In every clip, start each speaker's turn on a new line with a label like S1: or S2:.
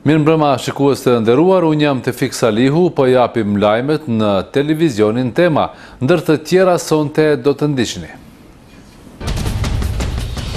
S1: Mirëmbrëma shikues të nderuar, unë jam Tefik Salihu, po japim lajmet në televizionin Tema, ndër të tjera sonte do të ndiqni.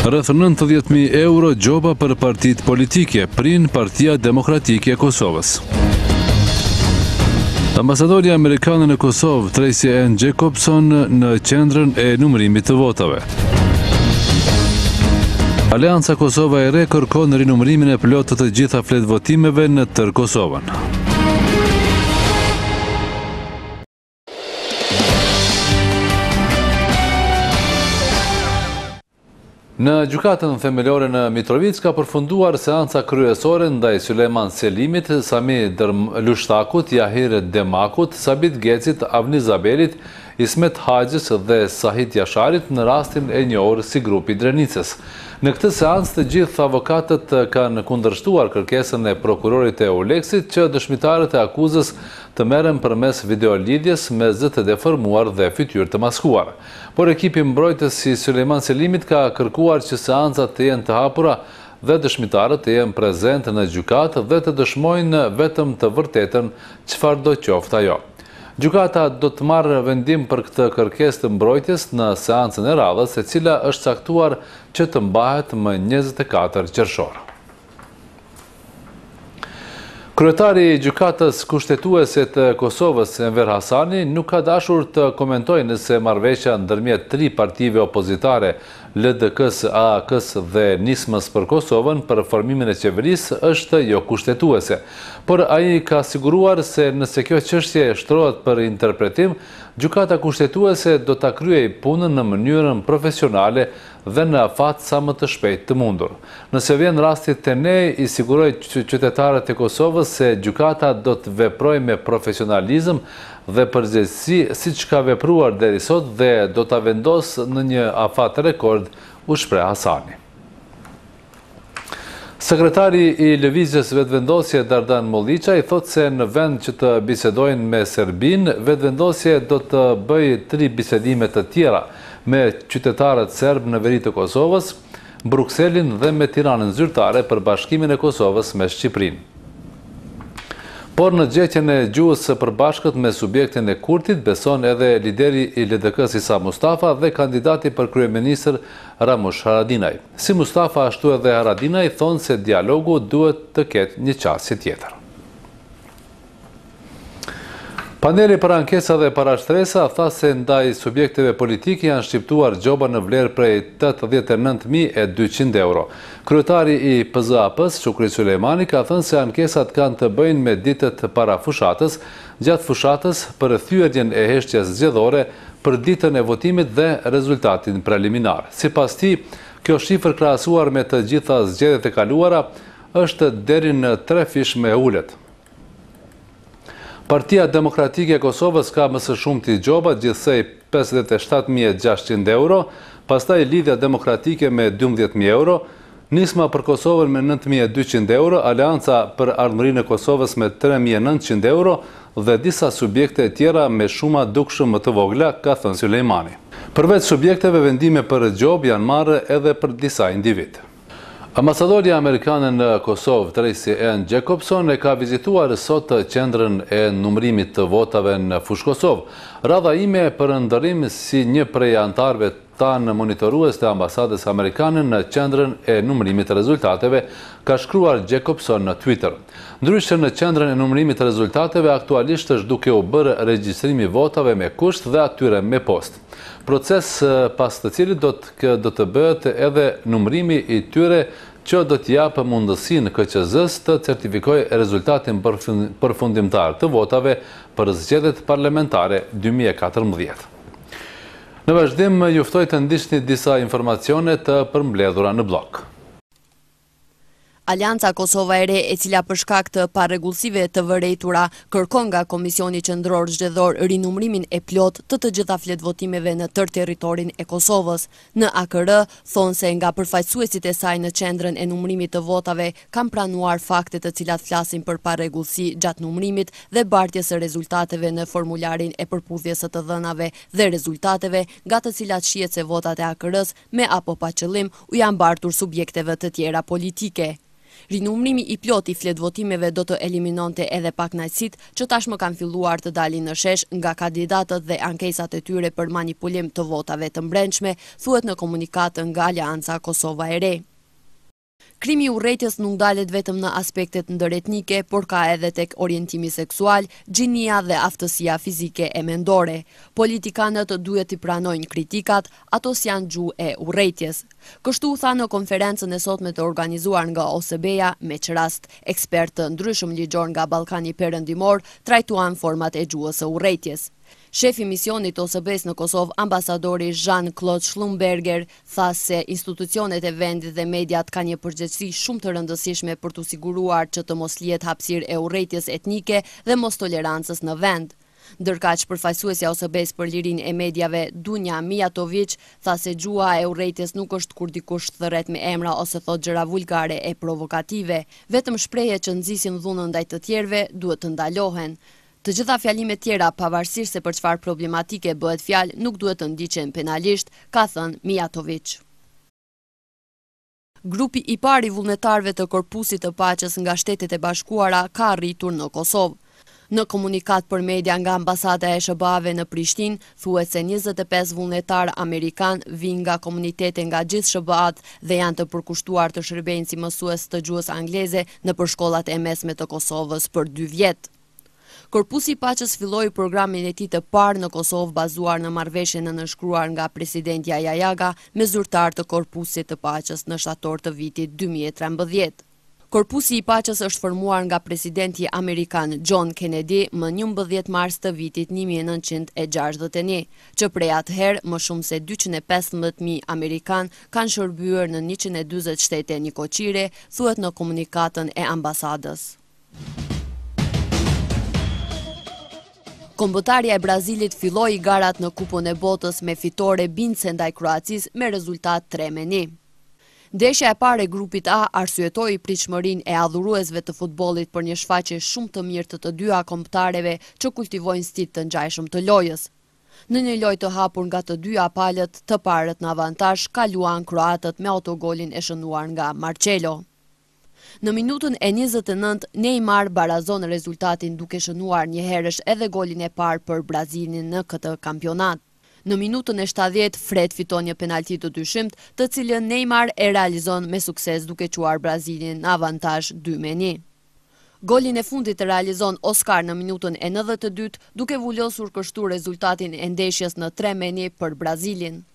S1: Rreth 90.000 euro gjoba për partitë politike, prin Partia Demokratike e Kosovës. Ambasadori amerikan në Kosovë, Tracy Ann Jacobson, në qendrën e numërimit të votave. Alianca Kosova e Re kërkon rinumërimin e plotë të gjitha fletvotimeve në tërë Kosovën. Në gjykatën themelore në Mitrovic ka përfunduar seanca kryesore ndaj Sulejman Selimit, Sami Lushtakut, Jahir Demakut, Sabit Gecit, Avni Zabelit, Ismet Haxhës dhe Sahit Jasharit në rastin e njohur si grupi Drenicës. Në këtë seancë të gjithë avokatët kanë kundërshtuar kërkesën e prokurorit e Oleksit që dëshmitarët e akuzës të merren përmes videolidhjes me zë të deformuar dhe fytyrë të maskuar. Por ekipi mbrojtës i Sulejman Selimit ka kërkuar që seancat të jenë të hapura dhe dëshmitarët të jenë prezent në gjykatë dhe të dëshmojnë vetëm të vërtetën çfarëdo qoftë ajo. Gjykata do të marrë vendim për këtë kërkesë të mbrojtjes në seancën e radhës, e cila është caktuar që të mbahet më 24 qershor. Kryetari i gjykatës kushtetuese të Kosovës, Enver Hasani, nuk ka dashur të komentojë nëse marrëveshja ndërmjet 3 partive opozitare, LDK-s, AAK-s dhe Nismës për Kosovën për formimin e qeverisë është jo kushtetuese. Por ai ka siguruar se nëse kjo çështje shtrohet për interpretim, gjykata kushtetuese do ta kryejë punën në mënyrën profesionale dhe në afat sa më të shpejt të mundur. Nëse vjen rasti te ne, i siguroj qytetarët e Kosovës se gjykata do të veprojë me profesionalizëm dhe përgjegjësi siç ka vepruar deri sot dhe do ta vendosë në një afat rekord, u shpreh Hasani. Sekretari i Lëvizjes Vetëvendosje Dardan Molliça i thotë se në vend që të bisedojnë me Serbinë, Vetëvendosje do të bëjë 3 bisedime të tjera me qytetarët serb në veri të Kosovës, Brukselin dhe me Tiranën zyrtare për bashkimin e Kosovës me Shqipërinë. Por në gjetjen e gjuhës së përbashkët me subjektin e Kurtit, beson edhe lideri i LDK-s Isa Mustafa dhe kandidati për kryeministër Ramush Haradinaj. Si Mustafa ashtu edhe Haradinaj thonë se dialogu duhet të ketë një qasje tjetër. Paneli për ankesa dhe parashtresa tha se ndaj subjekteve politike janë shqiptuar gjoba në vlerë prej 89.200 euro. Kryetari i PZAP-s, Shukri Sulejmani, ka thënë se ankesat kanë të bëjnë me ditët para fushatës, gjatë fushatës për thyerjen e heshtjes zgjedhore, për ditën e votimit dhe rezultatin preliminar. Sipas tij, kjo shifër krahasuar me të gjitha zgjedhjet e kaluara është deri në 3 fish me ulet. Partia Demokratike e Kosovës ka më së shumti gjoba, gjithsej 57.600 euro, pastaj Lidhja Demokratike me 12.000 euro, Nisma për Kosovën me 9.200 euro, Alianca për Ardhmërinë e Kosovës me 3.900 euro dhe disa subjekte tjera me shuma dukshëm më të vogla, ka thënë Sulejmani. Përveç subjekteve, vendime për gjobë janë marrë edhe për disa individ. Ambasadori amerikan në Kosovë, Tracy Ann Jacobson, e ka vizituar sot qendrën e numërimit të votave në Fushë Kosovë. Radha ime për ndërim si një prej antarëve tanë monitorues të ambasadës amerikane në qendrën e numërimit të rezultateve, ka shkruar Jacobson në Twitter. Ndryshe në qendrën e numërimit të rezultateve, aktualisht është duke u bërë regjistrimi votave me kusht dhe atyre me post. Proces pas të cilit do të bëhet edhe numërimi i tyre që do t'japë mundësinë KQZ-s të certifikojë rezultatin përfundimtar të votave për zgjedhjet parlamentare 2014. Në vazhdim, ju ftoj të ndiqni disa informacione të përmbledhura në blog.
S2: Alianca Kosova e Re, e cila për shkak të parregullsive të vërejtura kërkon nga Komisioni Qendror Zgjedhor rinumërimin e plot të gjitha fletvotimeve në tërë territorin e Kosovës. Në AKR thonë se nga përfaqësuesit e saj në qendrën e numërimit të votave kanë pranuar fakte të cilat flasin për parregullsi gjatë numërimit dhe bartjes së rezultateve në formularin e përputhjes së të dhënave dhe rezultateve, nga të cilat shihet se votat e AKR-s me apo pa qëllim u janë bartur subjekteve të tjera politike. Rinumrimi i plot i fletvotimeve do të eliminonte edhe pakënaqësitë që tashmë kanë filluar të dalin në shesh nga kandidatët dhe ankesat e tyre për manipulim të votave të mbrëmshme, thuhet në komunikat nga Aleanca Kosova e Re. Krimi i urrëties nuk ndalet vetëm në aspektet ndëretnike, por ka edhe tek orientimi seksual, gjinia dhe aftësia fizike e mendore. Politikanët duhet të pranojnë kritikat, ato janë gjuhë e urrëties. Kështu tha në konferencën e sotme të organizuar nga OSB-ja, me çrast ekspertë të ndryshëm ligjor nga Ballkani Perëndimor trajtuan format e gjuhës së urrëties. Shefi misionit OSB-s në Kosovë, ambasadori Jean-Claude Schlumberger, tha se institucionet e vendit dhe mediat kanë një përgjegjësi shumë të rëndësishme për të siguruar që të mos lihet hapësirë e urrëties etnike dhe mos tolerancës në vend. Ndërkaq përfaqësuesja OSB-s për lirinë e mediave, Dunja Mijatović, tha se gjuha e urrëties nuk është kur dikush thërret me emra ose thot gjëra vulgare e provokative, vetëm shprehje që nxisin dhunën ndaj të tjerëve duhet të ndalohen. Të gjitha fjalimet tjera, pavarësisht se për çfarë problematike bëhet fjalë, nuk duhet të ndiqen penalisht, ka thënë Mijatović. Grupi i parë i vullnetarëve të Korpusit të Paqes nga Shtetet e Bashkuara ka arritur në Kosovë. Në komunikat për media nga ambasada e SBA-ve në Prishtinë, thuhet se 25 vullnetar amerikan vijnë nga komunitete nga gjithë SBA-t dhe janë të përkushtuar të shërbejnë si mësues të gjuhës angleze nëpër shkollat e mesme të Kosovës për 2 vjet. Korpusi i Paqes filloi programin e tij të parë në Kosovë bazuar në marrëveshjen e nënshkruar nga presidenti Jajaga me zyrtar të Korpusit të Paqes në shtator të vitit 2013. Korpusi i Paqes është formuar nga presidenti amerikan John Kennedy më 11 mars të vitit 1961, që prej atëherë më shumë se 215.000 amerikan kanë shërbyer në 140 shtete njëkohëqire, thuhet në komunikatën e ambasadës. Kombëtarja e Brazilit filloi garat në Kupën e Botës me fitore bindëse ndaj Kroacisë me rezultat 3-1. Ndeshja e parë e grupit A arsyetoi pritshmërinë e adhuruesve të futbollit për një shfaqje shumë të mirë të dyja kombëtareve që kultivojnë stil të ngjajshëm të lojës. Në një lojë të hapur nga të dyja palët, të parët në avantazh kaluan kroatët me autogolin e shënuar nga Marcelo. Në minutën e 29, Neymar barazon rezultatin duke shënuar njëherësh edhe golin e parë për Brazilin në këtë kampionat. Në minutën e 70, Fred fiton një penalti të dyshimt, të cilën Neymar e realizon me sukses duke quar Brazilin në avantazh 2-1. Golin e fundit e realizon Oscar në minutën e 92, duke vullosur kështu rezultatin e ndeshjes në 3-1 për Brazilin.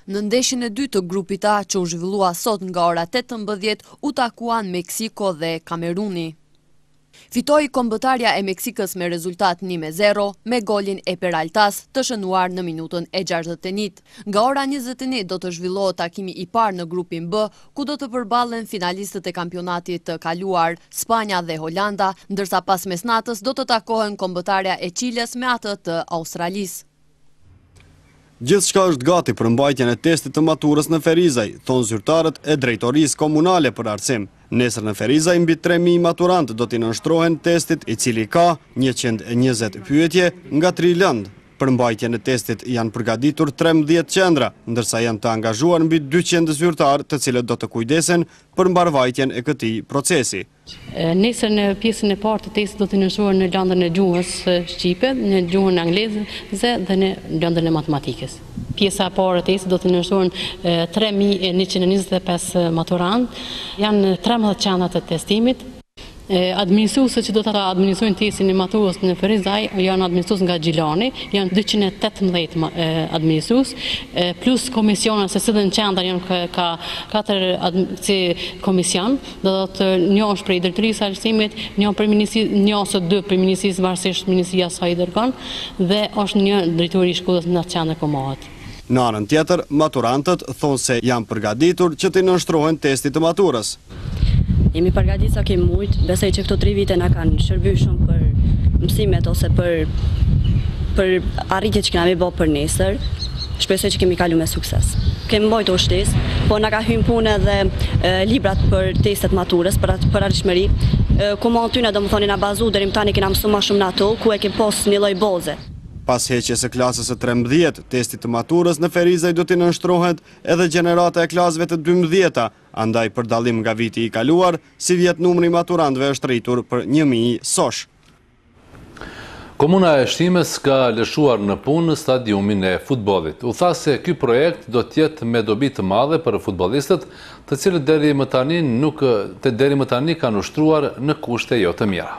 S2: Në ndeshjen e dytë të grupit A, që u zhvillua sot nga ora 18, u takuan Meksiko dhe Kameruni. Fitoi kombëtarja e Meksikës me rezultat 1-0 me golin e Peraltas të shënuar në minutën e 61. Nga ora 21 do të zhvillohet takimi i parë në grupin B, ku do të përballen finalistët e kampionatit të kaluar, Spanja dhe Holanda, ndërsa pas mesnatës do të takohen kombëtarja e Chiles me atë të Australisë.
S3: Gjithçka është gati për mbajtjen e testit të maturës në Ferizaj, thonë zyrtarët e drejtorisë komunale për arsim. Nesër në Ferizaj mbi 3.000 maturantë do t'i nënshtrohen testit, i cili ka 120 pyetje nga 3 lëndë. Për mbajtjen e testit janë përgatitur 13 qendra, ndërsa janë të angazhuar mbi 200 zyrtarë të cilët do të kujdesen për mbarvajtjen e këtij procesi.
S4: Nesër në pjesën e parë të testit do të nënshtrohen në lëndën e gjuhës shqipe, në gjuhën angleze dhe në lëndën e matematikës. Pjesa e parë të testit do të nënshtrohen 3.125 maturantë, janë 13 qendra të testimit. Administruesët që do të administrojnë testin e maturës në Ferizaj janë administrues nga Gjilani, janë 218 administrues, plus komisionet, se sëdhen qendra janë ka 4 komision, do të një është prej drejtorisë arsimit, një ose 2 prej ministrisë, varësisht ministria sa i dërgon, dhe është një drejtori i shkollës në atë qendër komohet.
S3: Në anën tjetër, maturantët thonë se janë përgatitur që të nënshtrohen testit të maturës.
S5: Jemi përgatitur sa kemi mujtë, besoj që këto 3 vite na kanë shërbyer shumë për mësimet ose për arritjet që kemi bërë për nesër. Shpresoj që kemi kaluar me sukses. Kemi mbajtur shtesë, po na ka hyrë punë edhe librat për testet maturës, për arritshmëri. Ku më aty na domethënë na bazu deri më tani kena mësuar më shumë në ato, ku e kemi pas një lloj boze.
S3: Pas heqjes së klasës së 13, testit të maturës në Ferizaj do t'i nënshtrohet edhe gjenerata e klasëve të 12-ta, andaj për dallim nga viti i kaluar, si vjet numri maturantëve është rritur për 1000 sosh.
S1: Komuna e Shtimes ka lëshuar në punë stadiumin e futbollit. U tha se ky projekt do të jetë me dobi të madhe për futbollistët, të cilët deri më tani kanë ushtruar në kushte jo të mira.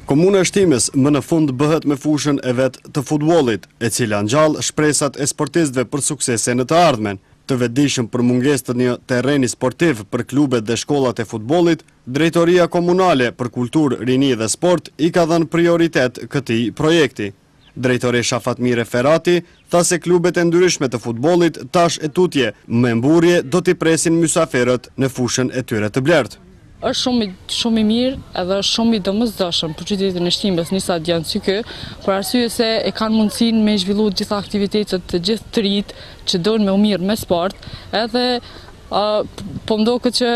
S3: Komuna e Shtimes më në fund bëhet me fushën e vet të futbollit, e cila ngjall shpresat e sportistëve për suksese në të ardhmen. Të vetëdijshëm për mungesë të një terreni sportiv për klubet dhe shkollat e futbollit, Drejtoria Komunale për Kulturë, Rini dhe Sport i ka dhënë prioritet këtij projekti. Drejtoresha Fatmire Ferati tha se klubet e ndryshme të futbollit tash e tutje me mburje do t'i presin mysafirët në fushën e tyre të blertë.
S6: Është shumë i mirë edhe është shumë i domosdoshëm për qytetin e Shtimbës një stadion si ky, për arsye se e kanë mundësinë me zhvillu gjitha aktivitetet të gjithë të rinjt që doin me u mirë me sport, edhe po mdoket që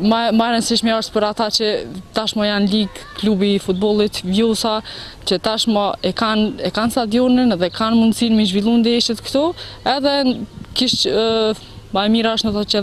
S6: ma rëndësishme është për ata që tashmë janë ligë klubi i futbollit Vjosa, që tashmë e kanë stadionin dhe kanë mundësinë me zhvillu ndeshjet këtu, edhe ma e mira është në thotë që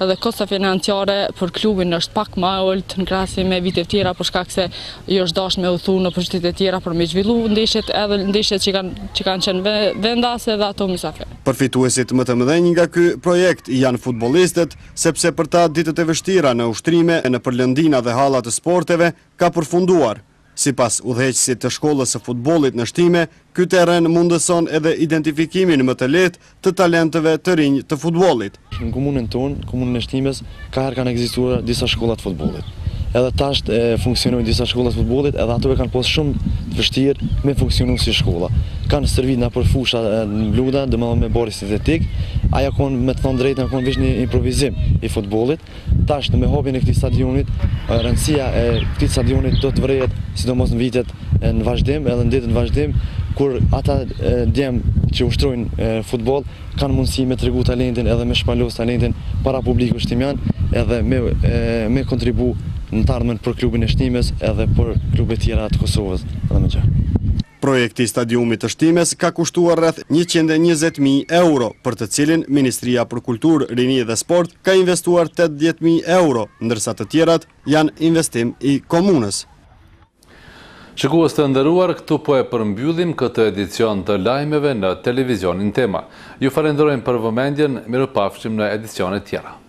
S6: edhe kosta financiare për klubin është pak ma ullët në krahasim me vite tjera, për shkak se jo është dashur me u thu në qytete tjera për me zhvillu ndeshjet, edhe ndeshjet që kanë qenë vendase dhe ato mysafir.
S3: Përfituesit më të mëdhenj nga ky projekt janë futbollistët, sepse për ta ditët e vështira në ushtrime e në përlëndina dhe hallat të sporteve ka përfunduar. Sipas udhëheqësit të shkollës së futbollit në Shtime, ky terren mundëson edhe identifikimin më të lehtë të talenteve të rinj të futbollit.
S7: Në komunën tonë, komunën e Shtimes, kanë ekzistuar disa shkolla të futbollit. Edhe tash funksionojnë disa shkolla të futbollit, edhe ato kanë pas shumë të vështirë me funksionu si shkolla. Kanë servit nga për fusha në bluda, domethënë me bori sintetik, ajo kanë me të thënë drejtën kanë veç një improvizim i futbollit. Tash me hapjen e këtij stadionit, rëndësia e këtij stadionit do të vrihet sidomos në vitet në vazhdim, edhe në ditët në vazhdim, kur ata djem që ushtrojnë futboll kanë mundësi me tregu talentin edhe me shpalos talentin para publikut shtimian, edhe me kontribu në të ardhmen për klubin e Shtimes edhe për klubet tjera të Kosovës.
S3: Projekti i stadiumit të Shtimes ka kushtuar rreth 120.000 euro, për të cilin Ministria për Kulturë, Rini dhe Sport ka investuar 80.000 euro, ndërsa të tjerat janë investim i komunës.
S1: Shikues të nderuar, këtu po e përmbyllim këtë edicion të lajmeve në televizionin Tema. Ju falenderojmë për vëmendjen, mirupafshim në edicione tjera.